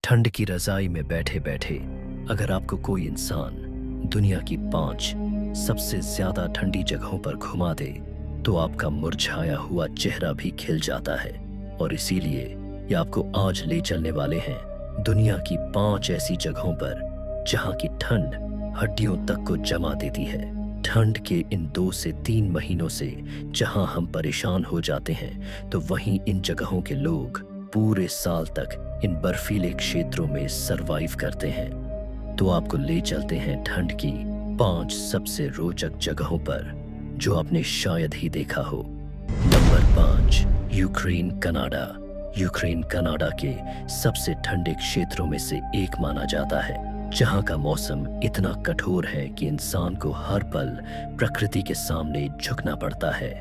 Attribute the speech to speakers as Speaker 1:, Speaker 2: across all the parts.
Speaker 1: ठंड की रज़ाई में बैठे बैठे अगर आपको कोई इंसान दुनिया की 5 सबसे ज्यादा ठंडी जगहों पर घुमा दे तो आपका मुरझाया हुआ चेहरा भी खिल जाता है। और इसीलिए ये आपको आज ले चलने वाले हैं दुनिया की 5 ऐसी जगहों पर जहां की ठंड हड्डियों तक को जमा देती है। ठंड के इन 2 से 3 महीनों से जहां हम परेशान हो जाते हैं, तो वहीं इन जगहों के लोग पूरे साल तक इन बर्फीले क्षेत्रों में सरवाइव करते हैं। तो आपको ले चलते हैं ठंड की 5 सबसे रोचक जगहों पर जो आपने शायद ही देखा हो। Number 5, Ukraine Canada. Ukraine Canada के सबसे ठंडे क्षेत्रों में से एक माना जाता है, जहां का मौसम इतना कठोर है कि इंसान को हर पल प्रकृति के सामने झुकना पड़ता है।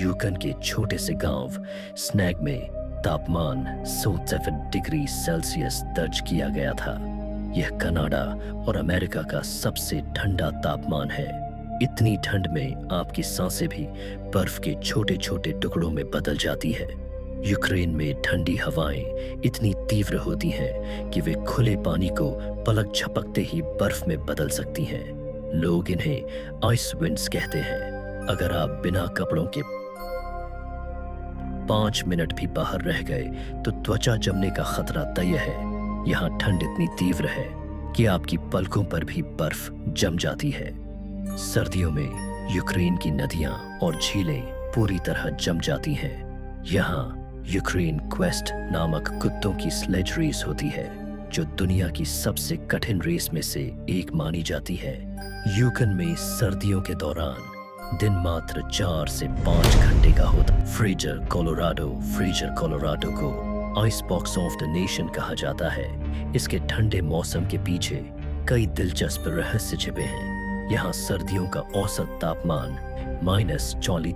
Speaker 1: यूक्रेन के छोटे से गांव स्नैग में तापमान 107 डिग्री सेल्सियस दर्ज किया गया था। यह कनाडा और अमेरिका का सबसे ठंडा तापमान है। इतनी ठंड में आपकी सांसें भी बर्फ के छोटे छोटे टुकड़ों में बदल जाती है। यूक्रेन में ठंडी हवाएं इतनी तीव्र होती हैं कि वे खुले पानी को पलक झपकते ही बर्फ में बदल सकती हैं। लोग इन्हें आइस विंड्स कहते हैं। अगर आप बिना कपड़ों के 5 मिनट भी बाहर रह गए तो त्वचा जमने का खतरा तय है। यहाँ ठंड इतनी तीव्र है कि आपकी पलकों पर भी बर्फ जम जाती है। सर्दियों में यूक्रेन की नदियां और झीलें पूरी तरह जम जाती हैं। यहाँ यूक्रेन क्वेस्ट नामक कुत्तों की स्लेज रेस होती है, जो दुनिया की सबसे कठिन रेस में से एक मानी जाती है। यूक्रेन में सर्दियों के दौरान दिन मात्र 4 से 5 घंटे का होता। फ्रेजर कोलोराडो को ice box of the nation कहा जाता है। इसके ठंडे मौसम के पीछे कई दिलचस्प रहस्य छिपे हैं। यहाँ सर्दियों का औसत तापमान -40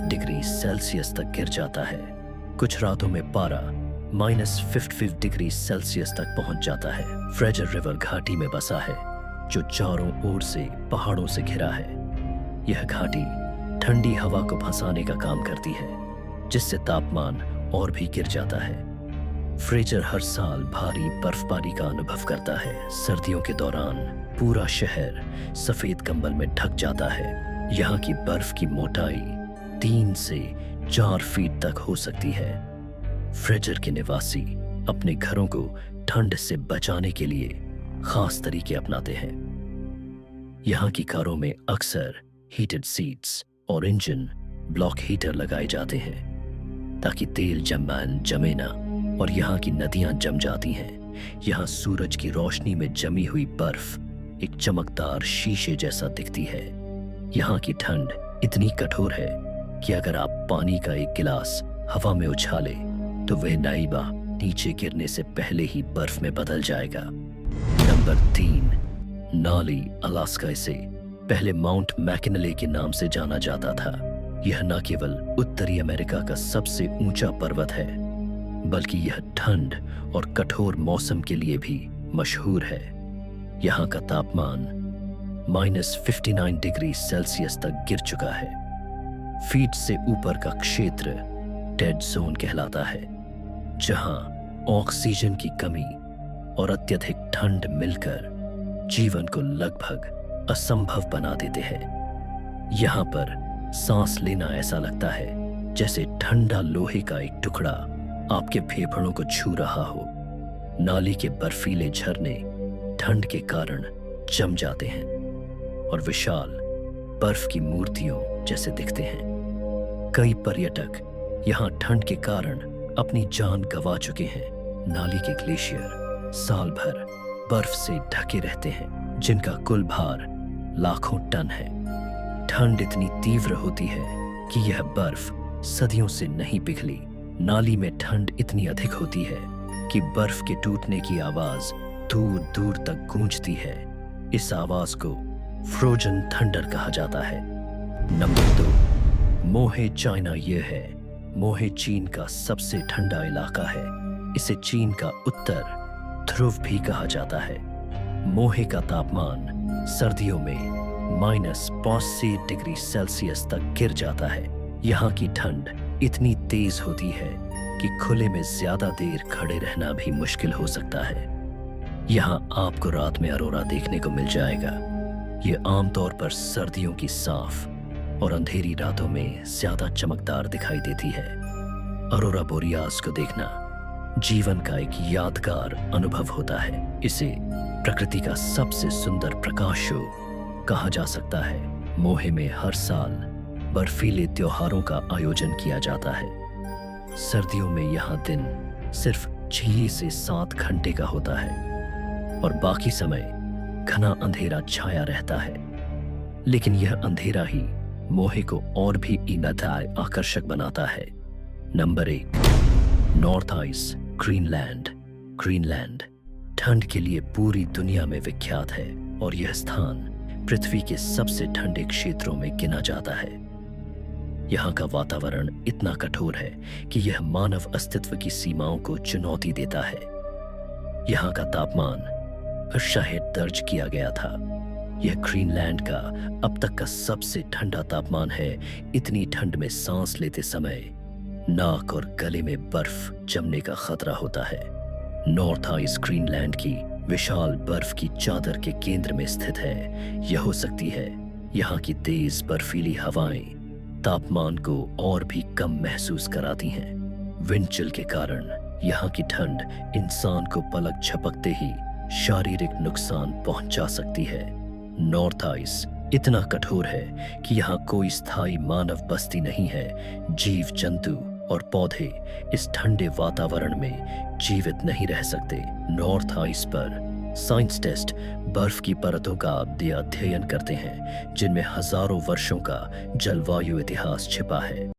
Speaker 1: डिग्री सेल्सियस तक गिर जाता है। कुछ रातों में पारा -55 डिग्री सेल्सियस तक पहुंच जाता है। फ्रेजर रिवर घाटी में बसा है, जो चारों ओर से पहाड़ों से घिरा है। यह घाटी ठंडी हवा को फंसाने का काम करती है, जिससे तापमान और भी गिर जाता है। फ्रेजर हर साल भारी बर्फबारी का अनुभव करता है। सर्दियों के दौरान पूरा शहर सफेद कंबल में ढक जाता है। यहाँ की बर्फ की मोटाई 3 से 4 फीट तक हो सकती है। फ्रेजर के निवासी अपने घरों को ठंड से बचाने के लिए खास तरीके अपनाते हैं। यहाँ की कारों में अक्सर हीटेड सीट्स और इंजन ब्लॉक हीटर लगाए जाते हैं, ताकि तेल जमे ना। और यहाँ की नदियां जम जाती हैं। यहाँ सूरज की रोशनी में जमी हुई बर्फ एक चमकदार शीशे जैसा दिखती है। यहाँ की ठंड इतनी कठोर है कि अगर आप पानी का एक गिलास हवा में उछाले तो वह नाइबा नीचे गिरने से पहले ही बर्फ में बदल जाएगा। नंबर 3, नाली, अलास्का। इसे पहले माउंट मैकिनले के नाम से जाना जाता था। यह न केवल उत्तरी अमेरिका का सबसे ऊंचा पर्वत है, बल्कि यह ठंड और कठोर मौसम के लिए भी मशहूर है। यहाँ का तापमान -59 डिग्री सेल्सियस तक गिर चुका है। फीट से ऊपर का क्षेत्र डेड जोन कहलाता है, जहां ऑक्सीजन की कमी और अत्यधिक ठंड मिलकर जीवन को लगभग असंभव बना देते हैं। यहाँ पर सांस लेना ऐसा लगता है जैसे ठंडा लोहे का एक टुकड़ा आपके फेफड़ों को छू रहा हो। नाली के बर्फीले झरने ठंड के कारण जम जाते हैं और विशाल बर्फ की मूर्तियों जैसे दिखते हैं। कई पर्यटक यहाँ ठंड के कारण अपनी जान गंवा चुके हैं। नाली के ग्लेशियर साल भर बर्फ से ढके रहते हैं, जिनका कुल भार लाखों टन है। ठंड इतनी तीव्र होती है कि यह बर्फ सदियों से नहीं पिघली। नाली में ठंड इतनी अधिक होती है कि बर्फ के टूटने की आवाज दूर दूर तक गूंजती है। इस आवाज को फ्रोजन थंडर कहा जाता है। नंबर 2, मोहे, चाइना। यह है मोहे चीन का सबसे ठंडा इलाका है। इसे चीन का उत्तर ध्रुव भी कहा जाता है। मोहे का तापमान सर्दियों में -85 डिग्री सेल्सियस तक गिर जाता है। यहाँ की ठंड इतनी तेज होती है कि खुले में ज्यादा देर खड़े रहना भी मुश्किल हो सकता है। यहाँ आपको रात में अरोरा देखने को मिल जाएगा। ये आमतौर पर सर्दियों की साफ और अंधेरी रातों में ज्यादा चमकदार दिखाई देती है। अरोरा बोरियास को देखना जीवन का एक यादगार अनुभव होता है। इसे प्रकृति का सबसे सुंदर प्रकाश शो कहा जा सकता है। मोहे में हर साल बर्फीले त्योहारों का आयोजन किया जाता है। सर्दियों में यहाँ दिन सिर्फ 6 से 7 घंटे का होता है और बाकी समय घना अंधेरा छाया रहता है। लेकिन यह अंधेरा ही मोहे को और भी इनादाय आकर्षक बनाता है। Number 1, north ice Greenland. Greenland ठंड के लिए पूरी दुनिया में विख्यात है और यह स्थान पृथ्वी के सबसे ठंडे क्षेत्रों में गिना जाता है। यहाँ का वातावरण इतना कठोर है कि यह मानव अस्तित्व की सीमाओं को चुनौती देता है। यहाँ का तापमान शायद दर्ज किया गया था। यह ग्रीनलैंड का अब तक का सबसे ठंडा तापमान है। इतनी ठंड में सांस लेते समय नाक और गले में बर्फ जमने का खतरा होता है। नॉर्थ आइस ग्रीनलैंड की विशाल बर्फ की चादर के केंद्र में स्थित है। यह हो सकती है यहाँ की तेज बर्फीली हवाएं तापमान को और भी कम महसूस कराती हैं। विंड चिल के कारण यहाँ की ठंड इंसान को पलक झपकते ही शारीरिक नुकसान पहुंचा सकती है। नॉर्थ आइस इतना कठोर है कि यहाँ कोई स्थायी मानव बस्ती नहीं है। जीव जंतु और पौधे इस ठंडे वातावरण में जीवित नहीं रह सकते। नॉर्थ आइस पर साइंटिस्ट बर्फ की परतों का अध्ययन करते हैं जिनमें हजारों वर्षों का जलवायु इतिहास छिपा है।